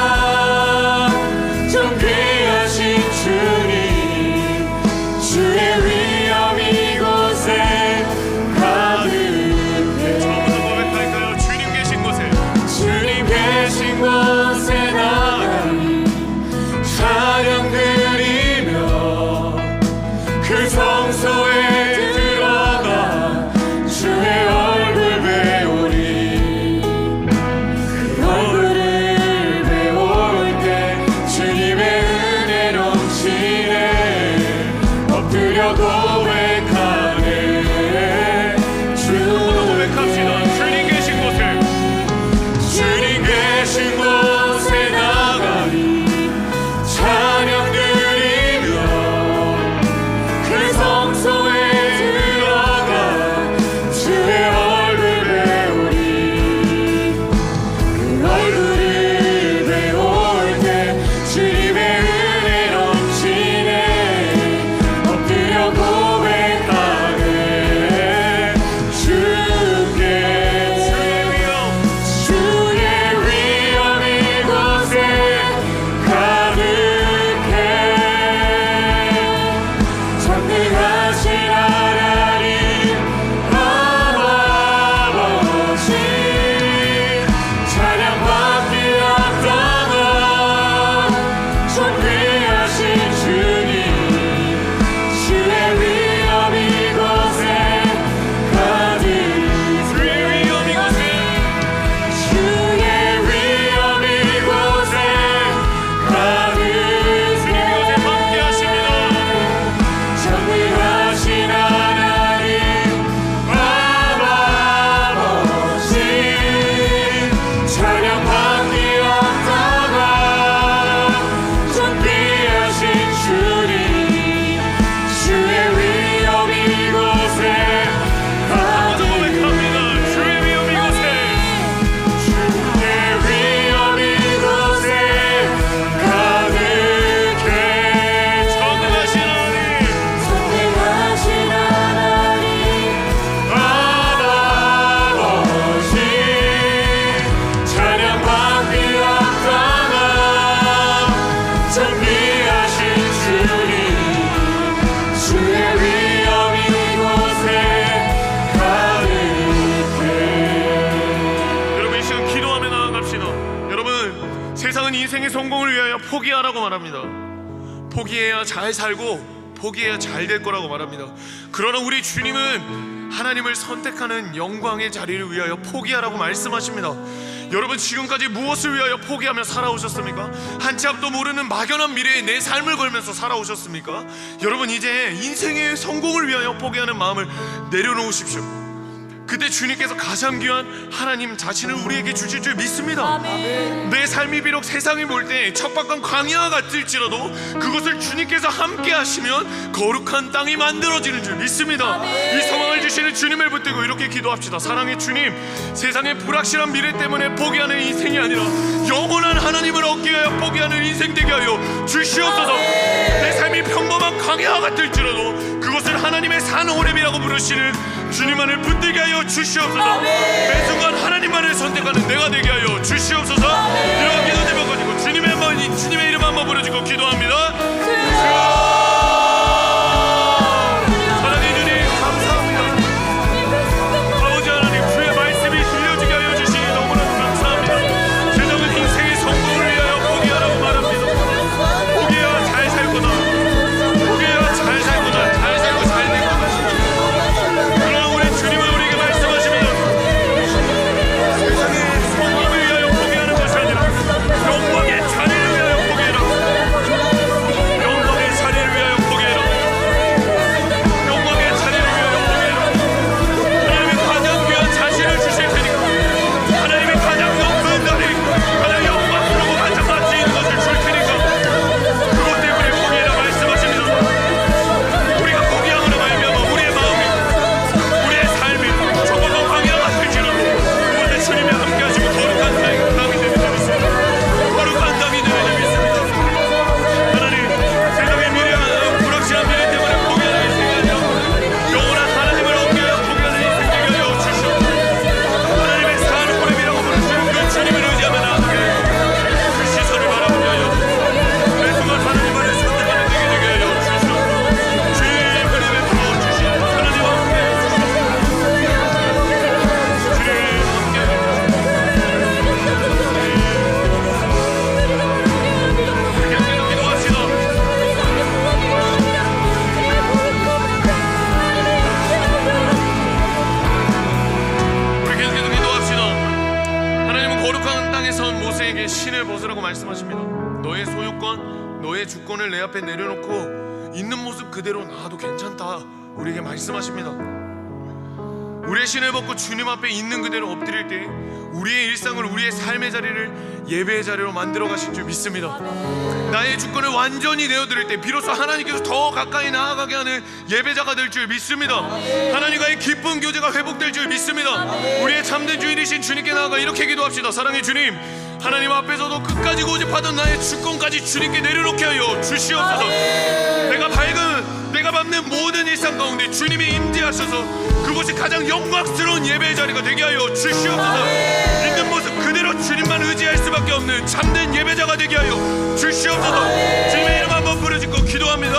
S1: 존귀하신 주님, 주의 위엄 이곳에 가득해. 처음부터 고백할까요? 주님 계신 곳에, 주님 계신 곳에 나가니 찬양 드리며 그 성소에 들어가 주의 얼굴 배우리. 그 얼굴을 배울 때 주님의 은혜 넘치네. 엎드려 고백하네. 주로 고백합시다. 주님 계신 곳에, 주님 계신 곳에 나가니 찬양 드리며 그 성소에 들어가 주의 얼굴 배우리. 그 얼굴을 배울 때 주님의 은혜 넘치네. 엎드려 고백하네. 주께 주의 위엄 이곳에 가득해. 전능하신 하나님 아버지, 찬양받기 합당한 존귀하신 주님, 주의 위엄 이곳에 가득해. 주의 위엄 이곳에, 주의 위엄 이곳에 가득해. 주님 이곳에 함께 하십니다. 전능하신 하나님 아버지, 찬양받기 합당한 존귀하신 주님, 주의 위엄 이곳에 가득합니다. 주의 위엄 이곳에, 주의 위엄 이곳에 가득해. 전능하신 하나님, 전능하신 하나님 아버지, 찬양받기 합당한 존귀하신 주님, 주의 위엄 이곳에 가득해. 여러분, 이 시간 기도하며 나아갑시다. 여러분, 세상은 인생의 성공을 위하여 포기하라고 말합니다. 포기해야 잘 살고 포기해야 잘 될 거라고 말합니다. 그러나 우리 주님은 하나님을 선택하는 영광의 자리를 위하여 포기하라고 말씀하십니다. 여러분, 지금까지 무엇을 위하여 포기하며 살아오셨습니까? 한치 앞도 모르는 막연한 미래에 내 삶을 걸면서 살아오셨습니까? 여러분, 이제 인생의 성공을 위하여 포기하는 마음을 내려놓으십시오. 그때 주님께서 가장 귀한 하나님 자신을 우리에게 주실 줄 믿습니다.
S2: 아멘.
S1: 내 삶이 비록 세상이 볼 때 척박한 광야 같을지라도 그것을 주님께서 함께 하시면 거룩한 땅이 만들어지는 줄 믿습니다.
S2: 아멘.
S1: 이 상황을 주시는 주님을 붙들고 이렇게 기도합시다. 사랑의 주님, 세상의 불확실한 미래 때문에 포기하는 인생이 아니라 영원한 하나님을 얻기 위하여 포기하는 인생 되게 하여 주시옵소서. 내 삶이 평범한 광야 같을지라도 그것을 하나님의 산 호렙이라고 부르시는 주님만을 붙들게 하여 주시옵소서. 매 순간 하나님만을 선택하는 내가 되게 하여 주시옵소서. 이런 기도 제목 가지고 주님의 이름 한번 부르짖고 기도합니다. 신을 벗으라고 말씀하십니다. 너의 소유권, 너의 주권을 내 앞에 내려놓고 있는 모습 그대로 나와도 괜찮다, 우리에게 말씀하십니다. 우리의 신을 벗고 주님 앞에 있는 그대로 엎드릴 때 우리의 일상을, 우리의 삶의 자리를 예배의 자리로 만들어 가실 줄 믿습니다. 나의 주권을 완전히 내어드릴 때 비로소 하나님께서 더 가까이 나아가게 하는 예배자가 될 줄 믿습니다. 하나님과의 깊은 교제가 회복될 줄 믿습니다. 우리의 참된 주인이신 주님께 나아가 이렇게 기도합시다. 사랑의 주님, 하나님 앞에서도 끝까지 고집하던 나의 주권까지 주님께 내려놓게 하여 주시옵소서. 내가 밟는 모든 일상 가운데 주님이 임재하셔서 그곳이 가장 영광스러운 예배의 자리가 되게 하여 주시옵소서. 있는 모습 그대로 주님만 의지할 수밖에 없는 참된 예배자가 되게 하여 주시옵소서. 주님의 이름 한번 부르짖고 기도합니다.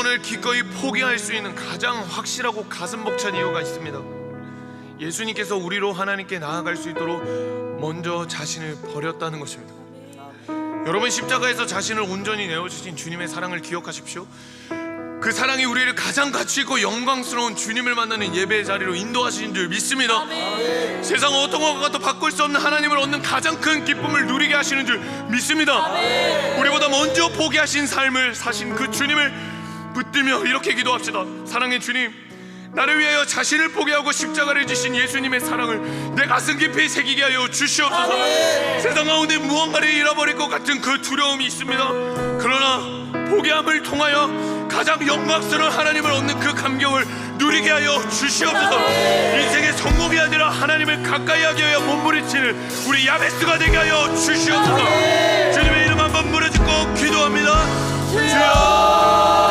S1: 주여, 기꺼이 포기할 수 있는 가장 확실하고 가슴 벅찬 이유가 있습니다. 예수님께서 우리로 하나님께 나아갈 수 있도록 먼저 자신을 버렸다는 것입니다. 여러분, 십자가에서 자신을 온전히 내어주신 주님의 사랑을 기억하십시오. 그 사랑이 우리를 가장 가치 있고 영광스러운 주님을 만나는 예배의 자리로 인도하시는 줄 믿습니다. 세상 어떤 것과도 바꿀 수 없는 하나님을 얻는 가장 큰 기쁨을 누리게 하시는 줄 믿습니다. 우리보다 먼저 포기하신 삶을 사신 그 주님을 붙들며 이렇게 기도합시다. 사랑의 주님, 나를 위하여 자신을 포기하고 십자가를 지신 예수님의 사랑을 내 가슴 깊이 새기게 하여 주시옵소서. 세상 가운데 무언가를 잃어버릴 것 같은 그 두려움이 있습니다. 그러나 포기함을 통하여 가장 영광스러운 하나님을 얻는 그 감격을 누리게 하여 주시옵소서. 인생의 성공이 아니라 하나님을 가까이 하게 하여 몸부림치는 우리 야베스가 되게 하여 주시옵소서. 주님의 이름 한번 부르짖고 기도합니다. 주여,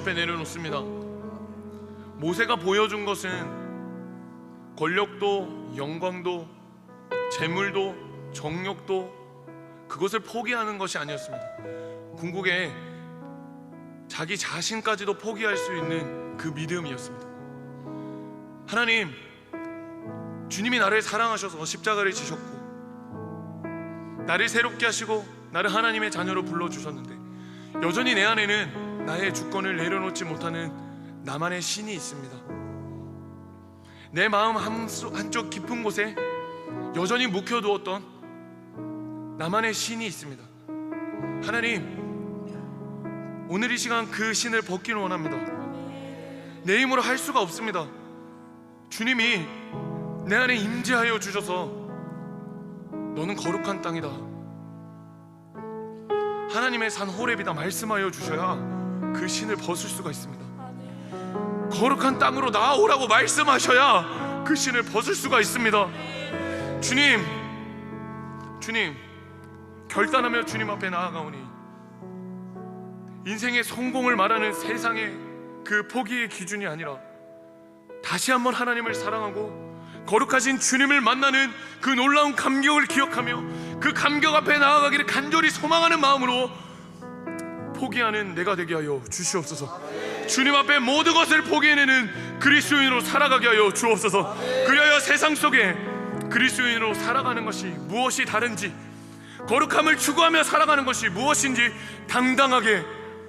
S1: 내려놓습니다. 모세가 보여준 것은 권력도 영광도 재물도 정욕도 그것을 포기하는 것이 아니었습니다. 궁극에 자기 자신까지도 포기할 수 있는 그 믿음이었습니다. 하나님, 주님이 나를 사랑하셔서 십자가를 지셨고 나를 새롭게 하시고 나를 하나님의 자녀로 불러주셨는데 여전히 내 안에는 나의 주권을 내려놓지 못하는 나만의 신이 있습니다. 내 마음 한쪽 깊은 곳에 여전히 묵혀두었던 나만의 신이 있습니다. 하나님, 오늘 이 시간 그 신을 벗기를 원합니다. 내 힘으로 할 수가 없습니다. 주님이 내 안에 임재하여 주셔서 너는 거룩한 땅이다, 하나님의 산 호렙이다 말씀하여 주셔야 그 신을 벗을 수가 있습니다. 거룩한 땅으로 나아오라고 말씀하셔야 그 신을 벗을 수가 있습니다. 주님, 결단하며 주님 앞에 나아가오니 인생의 성공을 말하는 세상의 그 포기의 기준이 아니라 다시 한번 하나님을 사랑하고 거룩하신 주님을 만나는 그 놀라운 감격을 기억하며 그 감격 앞에 나아가기를 간절히 소망하는 마음으로 포기하는 내가 되게 하여 주시옵소서. 주님 앞에 모든 것을 포기해내는 그리스도인으로 살아가게 하여 주옵소서. 그리하여 세상 속에 그리스도인으로 살아가는 것이 무엇이 다른지, 거룩함을 추구하며 살아가는 것이 무엇인지 당당하게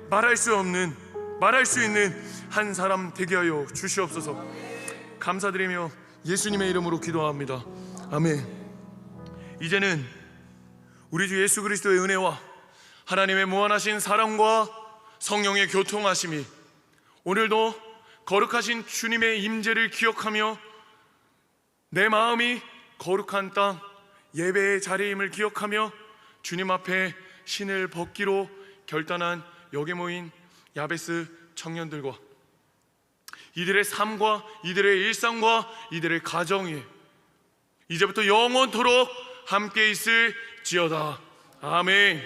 S1: 말할 수 있는 한 사람 되게 하여 주시옵소서. 감사드리며 예수님의 이름으로 기도합니다. 아멘. 이제는 우리 주 예수 그리스도의 은혜와 하나님의 무한하신 사랑과 성령의 교통하심이 오늘도 거룩하신 주님의 임재를 기억하며 내 마음이 거룩한 땅 예배의 자리임을 기억하며 주님 앞에 신을 벗기로 결단한 여기 모인 야베스 청년들과 이들의 삶과 이들의 일상과 이들의 가정이 이제부터 영원토록 함께 있을지어다. 아멘.